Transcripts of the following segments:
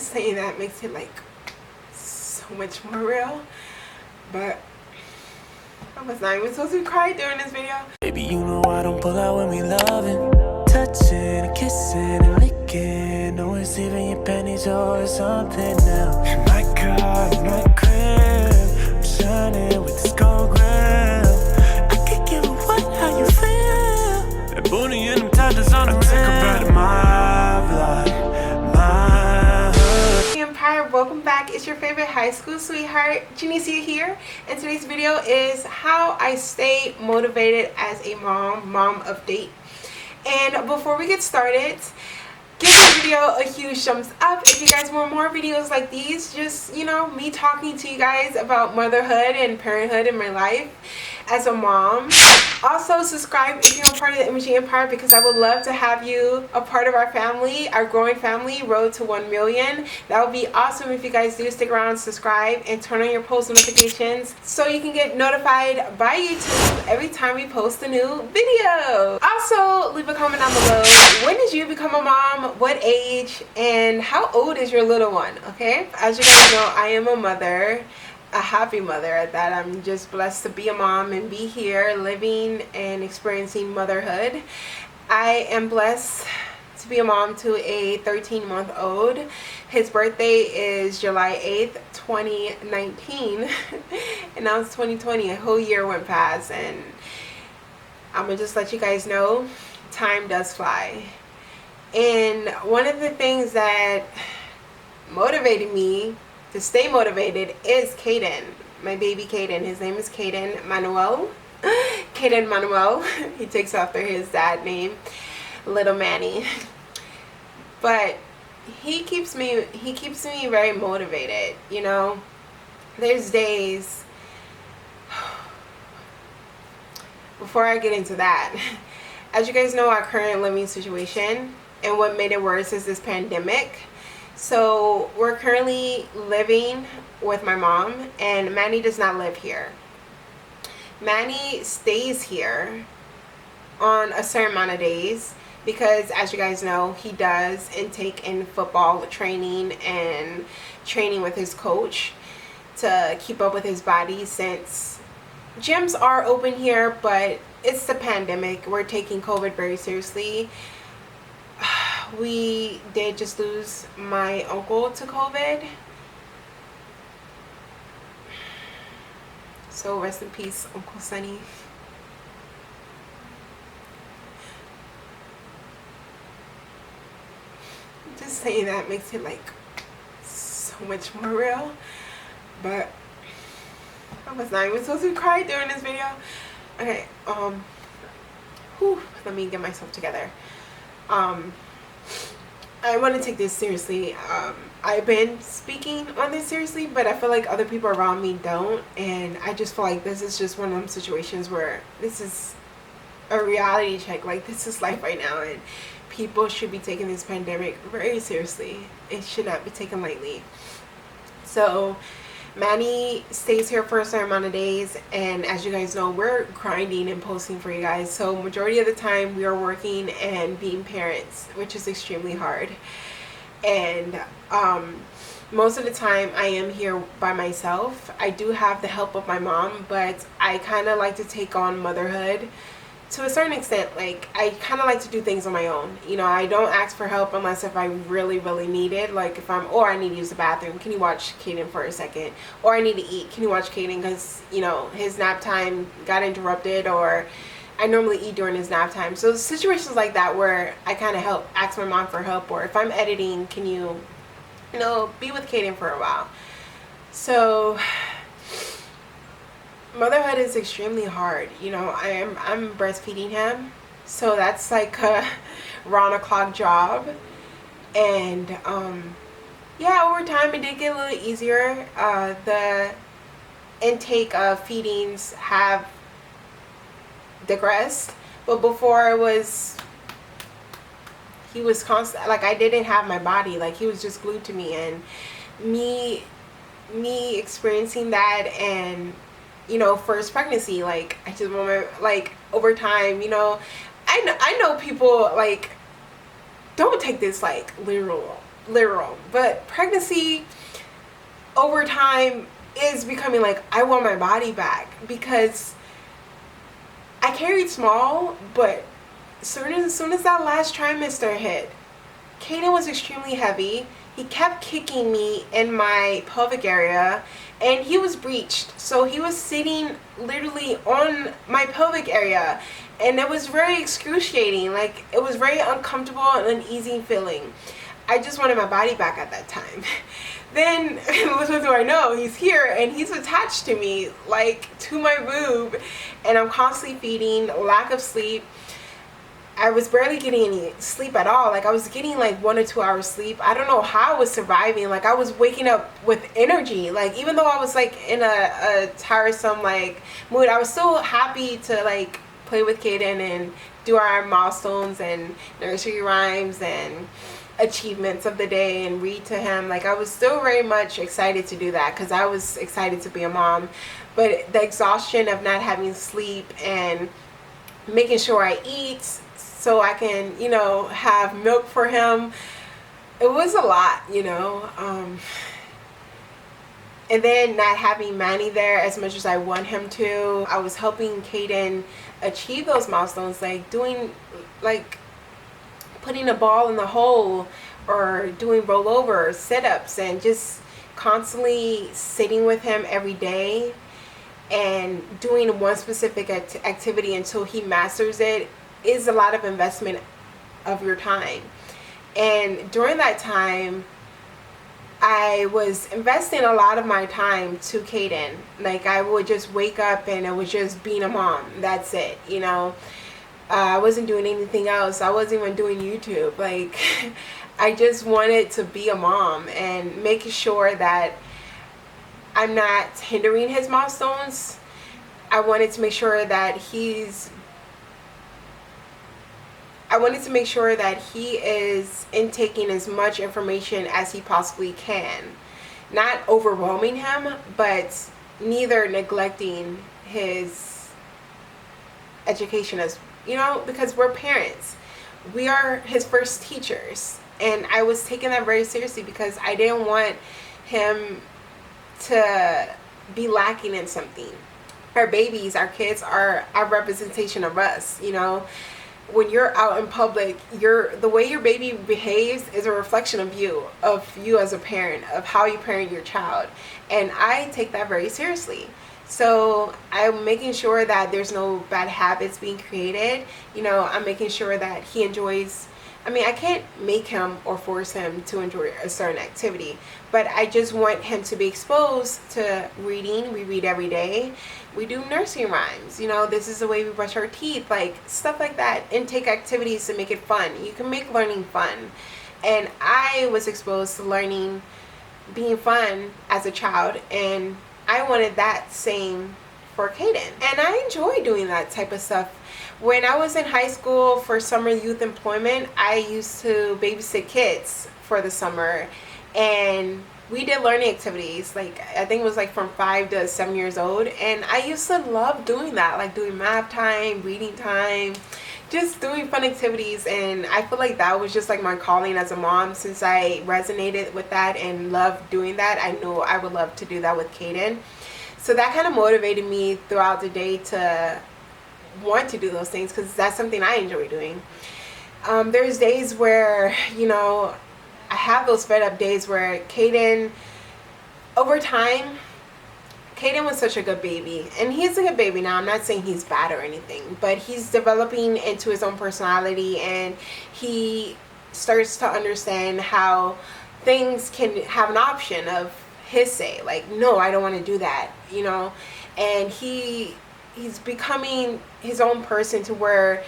Just saying that makes it like so much more real. But I was not even supposed to cry during this video. Baby, you know I don't pull out when we loving, touching and kissing and licking. No, it's even your panties or something now. In my car, in my crib, I'm shining with this gold grill. I could give a what how you feel. That booty and them tatas on the rim. I take a bite of my blood, my hood. Empire, welcome back. It's your favorite high school sweetheart, Genecia here, and today's video is how I stay motivated as a mom update. And before we get started, give this video a huge thumbs up if you guys want more videos like these. Just, you know, me talking to you guys about motherhood and parenthood in my life as a mom. Also, subscribe if you're a part of the Imaging Empire, because I would love to have you a part of our family, our growing family, road to 1 million. That would be awesome if you guys do stick around, subscribe, and turn on your post notifications so you can get notified by YouTube every time we post a new video. Also, leave a comment down below. When did you become a mom? What age? And how old is your little one? Okay? As you guys know, I am a mother. A happy mother at that. I'm just blessed to be a mom and be here living and experiencing motherhood. I am blessed to be a mom to a 13-month-old. His birthday is July 8th, 2019, and now it's 2020. A whole year went past, and I'm gonna just let you guys know time does fly. And one of the things that motivated me to stay motivated is KAIDYN, my baby KAIDYN. His name is KAIDYN Manuel. KAIDYN Manuel. He takes after his dad name, Little Manny. But he keeps me very motivated. You know, there's days. Before I get into that, as you guys know, our current living situation, and what made it worse is this pandemic. So we're currently living with my mom, and Manny does not live here. Manny stays here on a certain amount of days because, as you guys know, he does intake in football training and training with his coach to keep up with his body, since gyms are open here, but it's the pandemic. We're taking COVID very seriously. We did just lose my uncle to COVID. So rest in peace, Uncle Sonny. Just saying that makes it like so much more real. But I was not even supposed to cry during this video. Okay, let me get myself together. I want to take this seriously. I've been speaking on this seriously, but I feel like other people around me don't, and I just feel like this is just one of them situations where this is a reality check. Like, this is life right now, and people should be taking this pandemic very seriously. It should not be taken lightly. So Manny stays here for a certain amount of days, and as you guys know, we're grinding and posting for you guys. So majority of the time we are working and being parents, which is extremely hard. And most of the time I am here by myself. I do have the help of my mom, but I kind of like to take on motherhood to a certain extent. Like, I kind of like to do things on my own. You know, I don't ask for help unless if I really need it. Like, if I need to use the bathroom, can you watch KAIDYN for a second? Or I need to eat, can you watch KAIDYN, because, you know, his nap time got interrupted, or I normally eat during his nap time. So situations like that where I kind of ask my mom for help, or if I'm editing, can you know, be with KAIDYN for a while. So motherhood is extremely hard. You know, I'm breastfeeding him, so that's like a round-the-clock job. And yeah, over time it did get a little easier. The intake of feedings have digressed, but before he was constant. Like, I didn't have my body, like, he was just glued to me, and me experiencing that, and, you know, first pregnancy, like, I just remember, like, over time, you know, I know people, like, don't take this like literal, literal. But pregnancy over time is becoming like, I want my body back, because I carried small, but as soon as that last trimester hit, KAIDYN was extremely heavy. He kept kicking me in my pelvic area, and he was breached. So he was sitting literally on my pelvic area, and it was very excruciating. Like, it was very uncomfortable and uneasy feeling. I just wanted my body back at that time. Then, little do I know, he's here and he's attached to me, like to my boob, and I'm constantly feeding, lack of sleep. I was barely getting any sleep at all. Like, I was getting like 1 or 2 hours sleep. I don't know how I was surviving. Like, I was waking up with energy. Like, even though I was like in a tiresome like mood, I was still happy to like play with KAIDYN and do our milestones and nursery rhymes and achievements of the day and read to him. Like, I was still very much excited to do that because I was excited to be a mom. But the exhaustion of not having sleep and making sure I eat so I can, you know, have milk for him, it was a lot, you know. And then not having Manny there as much as I want him to. I was helping KAIDYN achieve those milestones, like doing, like putting a ball in the hole or doing rollovers, sit-ups, and just constantly sitting with him every day and doing one specific activity until he masters it is a lot of investment of your time. And during that time, I was investing a lot of my time to KAIDYN. Like, I would just wake up and it was just being a mom. That's it, you know. I wasn't doing anything else. I wasn't even doing YouTube. Like, I just wanted to be a mom and make sure that I'm not hindering his milestones. I wanted to make sure that he is intaking as much information as he possibly can. Not overwhelming him, but neither neglecting his education, as you know, because we're parents. We are his first teachers. And I was taking that very seriously because I didn't want him to be lacking in something. Our babies, our kids are a representation of us, you know. When you're out in public, the way your baby behaves is a reflection of you as a parent, of how you parent your child. And I take that very seriously. So I'm making sure that there's no bad habits being created. You know, I'm making sure that he enjoys, I mean, I can't make him or force him to enjoy a certain activity, but I just want him to be exposed to reading. We read every day. We do nursery rhymes. You know, this is the way we brush our teeth, like stuff like that. Intake activities to make it fun. You can make learning fun. And I was exposed to learning being fun as a child, and I wanted that same for KAIDYN. And I enjoy doing that type of stuff. When I was in high school for summer youth employment, I used to babysit kids for the summer, and we did learning activities. Like, I think it was like from 5 to 7 years old, and I used to love doing that, like doing math time, reading time, just doing fun activities. And I feel like that was just like my calling as a mom. Since I resonated with that and loved doing that, I knew I would love to do that with KAIDYN. So that kind of motivated me throughout the day to want to do those things, because that's something I enjoy doing. There's days where, you know, I have those fed up days where KAIDYN, over time, KAIDYN was such a good baby, and he's a good baby now. I'm not saying he's bad or anything, but he's developing into his own personality, and he starts to understand how things can have an option of his say, like, no, I don't want to do that, you know. And he's becoming his own person, to where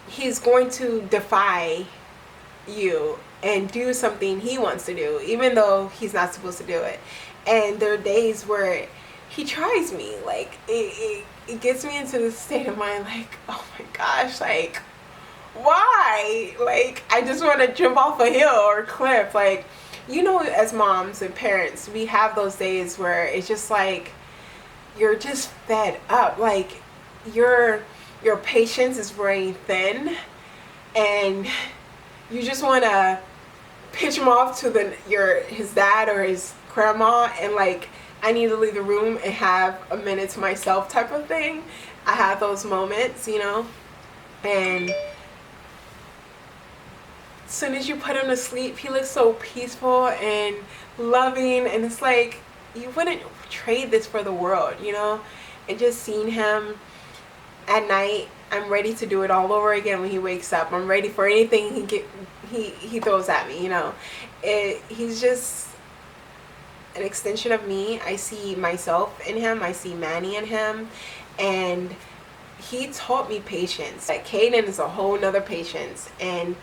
he's going to defy you and do something he wants to do, even though he's not supposed to do it. And there are days where he tries me, like it gets me into this state of mind, like, oh my gosh, like, why? Like, I just want to jump off a hill or a cliff. Like, you know, as moms and parents, we have those days where it's just like you're just fed up, like your patience is very thin, and you just want to pitch him off to his dad or his grandma, and like I need to leave the room and have a minute to myself type of thing. I have those moments, you know. And as soon as you put him to sleep, he looks so peaceful and loving, and it's like you wouldn't trade this for the world, you know. And just seeing him at night, I'm ready to do it all over again when he wakes up. I'm ready for anything he throws at me, you know. He's just an extension of me. I see myself in him. I see Manny in him. And he taught me patience. Like, KAIDYN is a whole nother patience. And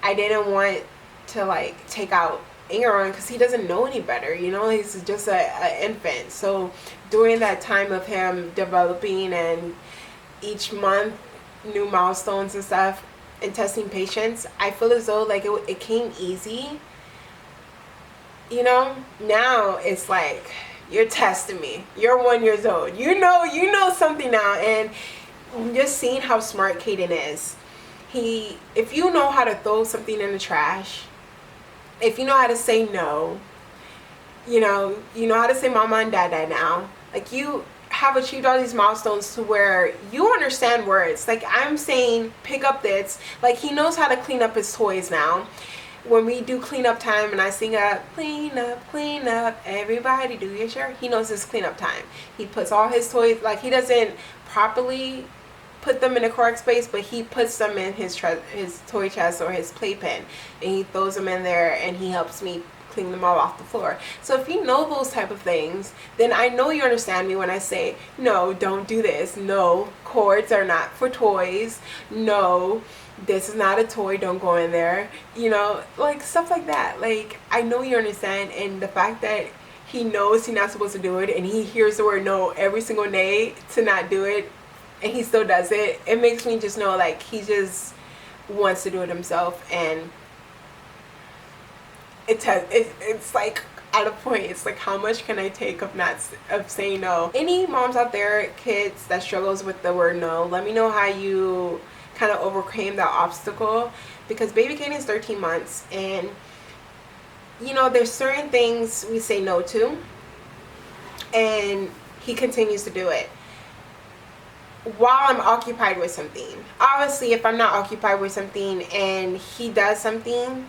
I didn't want to like take out anger on, because he doesn't know any better, you know. He's just a infant. So during that time of him developing, and each month new milestones and stuff, and testing patience, I feel as though like it came easy, you know. Now it's like, you're testing me, you're 1 year old, you know something now. And just seeing how smart KAIDYN is, if you know how to throw something in the trash, if you know how to say no, you know how to say mama and dada now, like you have achieved all these milestones to where you understand words. Like I'm saying, pick up this. Like he knows how to clean up his toys now. When we do cleanup time and I sing up, clean up, everybody do your share, he knows his cleanup time. He puts all his toys, like he doesn't properly put them in the correct space, but he puts them in his toy chest or his playpen, and he throws them in there, and he helps me clean them all off the floor. So if you know those type of things, then I know you understand me when I say, no, don't do this, no, cords are not for toys, no, this is not a toy, don't go in there, you know, like stuff like that. Like I know you understand. And the fact that he knows he's not supposed to do it, and he hears the word no every single day to not do it, and he still does it, it makes me just know like he just wants to do it himself. And it's like at a point, it's like, how much can I take of saying no? Any moms out there, kids that struggles with the word no, let me know how you kind of overcame that obstacle, because baby KAIDYN is 13 months, and you know there's certain things we say no to, and he continues to do it while I'm occupied with something. Obviously, if I'm not occupied with something and he does something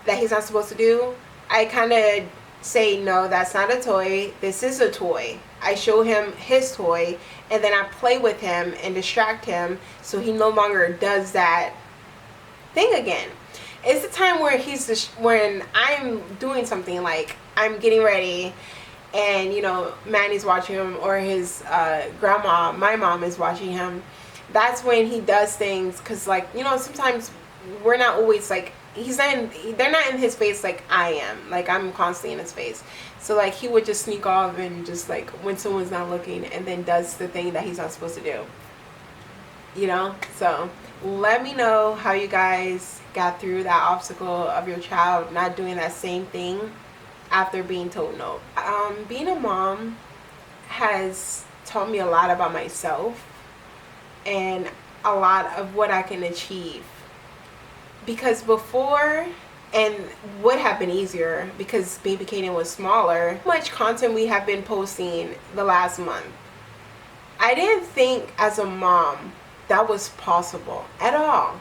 that he's not supposed to do, I kind of say, no, that's not a toy, this is a toy. I show him his toy, and then I play with him and distract him so he no longer does that thing again. It's the time where when I'm doing something, like I'm getting ready, and you know Manny's watching him, or his grandma, my mom, is watching him. That's when he does things, because like, you know, sometimes we're not always like, they're not in his face like I am. Like I'm constantly in his face. So like he would just sneak off and just like when someone's not looking, and then does the thing that he's not supposed to do, you know. So let me know how you guys got through that obstacle of your child not doing that same thing after being told no. Being a mom has taught me a lot about myself and a lot of what I can achieve. Because before, and would have been easier because baby KAIDYN was smaller, how much content we have been posting the last month, I didn't think as a mom that was possible at all.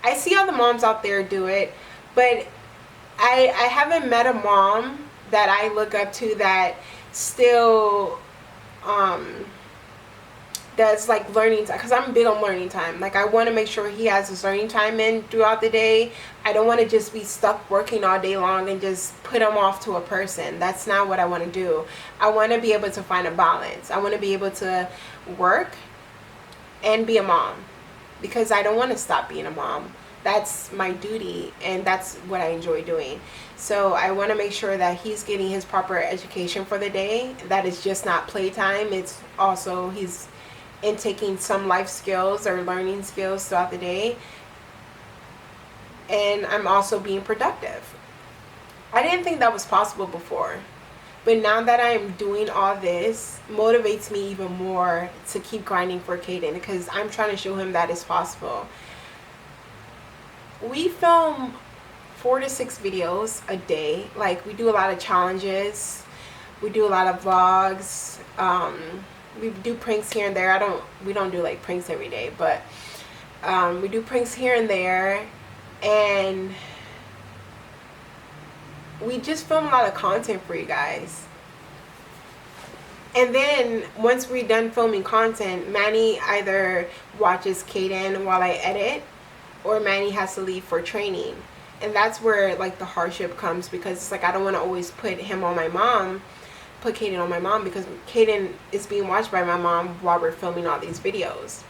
I see other moms out there do it, but I haven't met a mom that I look up to that still does like learning time, because I'm big on learning time. Like I want to make sure he has his learning time in throughout the day. I don't want to just be stuck working all day long and just put him off to a person. That's not what I want to do. I want to be able to find a balance. I want to be able to work and be a mom, because I don't want to stop being a mom. That's my duty, and that's what I enjoy doing. So I want to make sure that he's getting his proper education for the day. That is just not playtime. It's also he's taking some life skills or learning skills throughout the day. And I'm also being productive. I didn't think that was possible before. But now that I'm doing all this, motivates me even more to keep grinding for KAIDYN, because I'm trying to show him that it's possible. We film 4 to 6 videos a day. Like, we do a lot of challenges, we do a lot of vlogs, we do pranks here and there. We don't do like pranks every day, but we do pranks here and there, and we just film a lot of content for you guys. And then once we're done filming content, Manny either watches KAIDYN while I edit, or Manny has to leave for training. And that's where like the hardship comes, because it's like I don't want to always put KAIDYN on my mom, because KAIDYN is being watched by my mom while we're filming all these videos.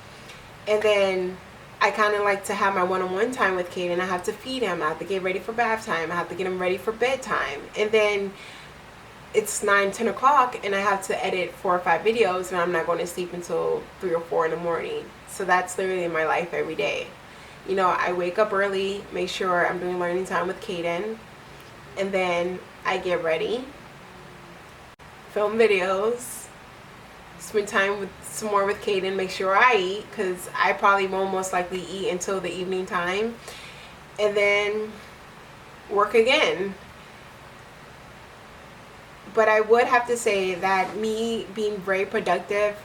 And then I kind of like to have my one-on-one time with KAIDYN. I have to feed him, I have to get ready for bath time, I have to get him ready for bedtime, and then it's 9-10 o'clock and I have to edit 4 or 5 videos, and I'm not going to sleep until 3 or 4 in the morning. So that's literally my life every day. You know, I wake up early, make sure I'm doing learning time with KAIDYN, and then I get ready, film videos, spend time with some more with KAIDYN, make sure I eat, because I probably won't most likely eat until the evening time, and then work again. But I would have to say that me being very productive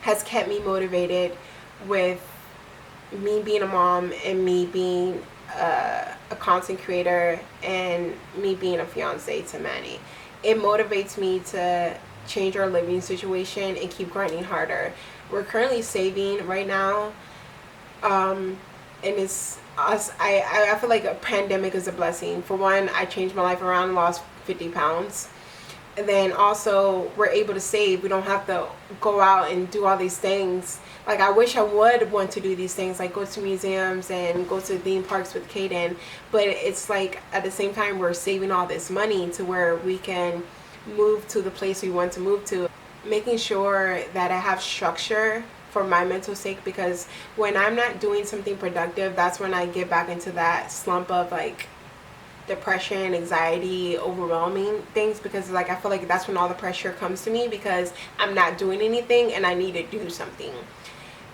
has kept me motivated with me being a mom, and me being a content creator, and me being a fiance to Manny. It motivates me to change our living situation and keep grinding harder. We're currently saving right now, and it's us. I feel like a pandemic is a blessing. For one, I changed my life around and lost 50 pounds. And then also we're able to save. We don't have to go out and do all these things. Like, I wish I would want to do these things, like go to museums and go to theme parks with KAIDYN, but it's like at the same time we're saving all this money to where we can move to the place we want to move to. Making sure that I have structure for my mental sake, because when I'm not doing something productive, that's when I get back into that slump of like depression, anxiety, overwhelming things, because like I feel like that's when all the pressure comes to me, because I'm not doing anything and I need to do something.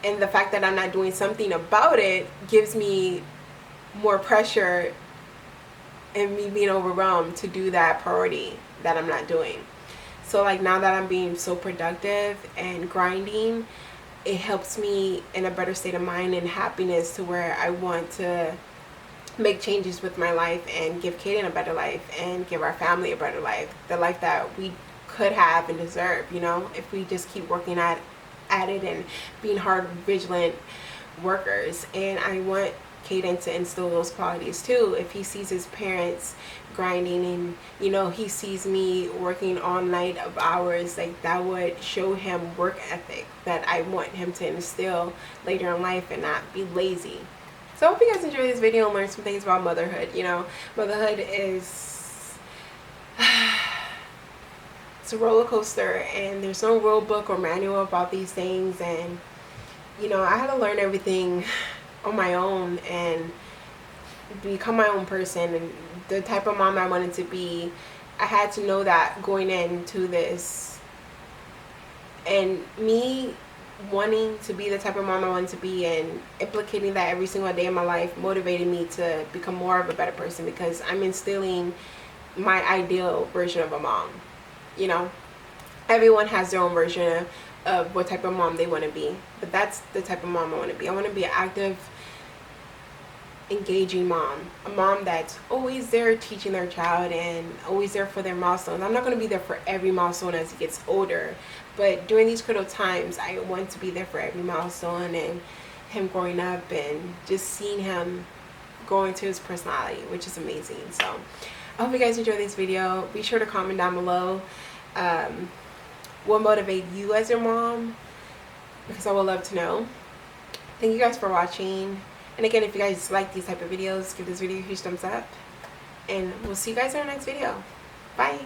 And the fact that I'm not doing something about it gives me more pressure, and me being overwhelmed to do that priority that I'm not doing. So like now that I'm being so productive and grinding, it helps me in a better state of mind and happiness, to where I want to make changes with my life and give KAIDYN a better life and give our family a better life, the life that we could have and deserve, you know, if we just keep working at it and being hard, vigilant workers. And I want KAIDYN to instill those qualities too. If he sees his parents grinding, and you know, he sees me working all night of hours, like that would show him work ethic that I want him to instill later in life, and not be lazy. So I hope you guys enjoyed this video and learned some things about motherhood. You know, motherhood is it's a roller coaster, and there's no rule book or manual about these things. And you know, I had to learn everything on my own and become my own person, and the type of mom I wanted to be. I had to know that going into this, and me wanting to be the type of mom I wanted to be, and implicating that every single day of my life, motivated me to become more of a better person, because I'm instilling my ideal version of a mom. You know, everyone has their own version of what type of mom they want to be, but that's the type of mom I want to be. I want to be an active, engaging mom, a mom that's always there teaching their child and always there for their milestones. I'm not going to be there for every milestone as he gets older, but during these critical times, I want to be there for every milestone, and him growing up and just seeing him grow into his personality, which is amazing. So I hope you guys enjoyed this video. Be sure to comment down below what motivated you as your mom, because I would love to know. Thank you guys for watching. And again, if you guys like these type of videos, give this video a huge thumbs up. And we'll see you guys in our next video. Bye.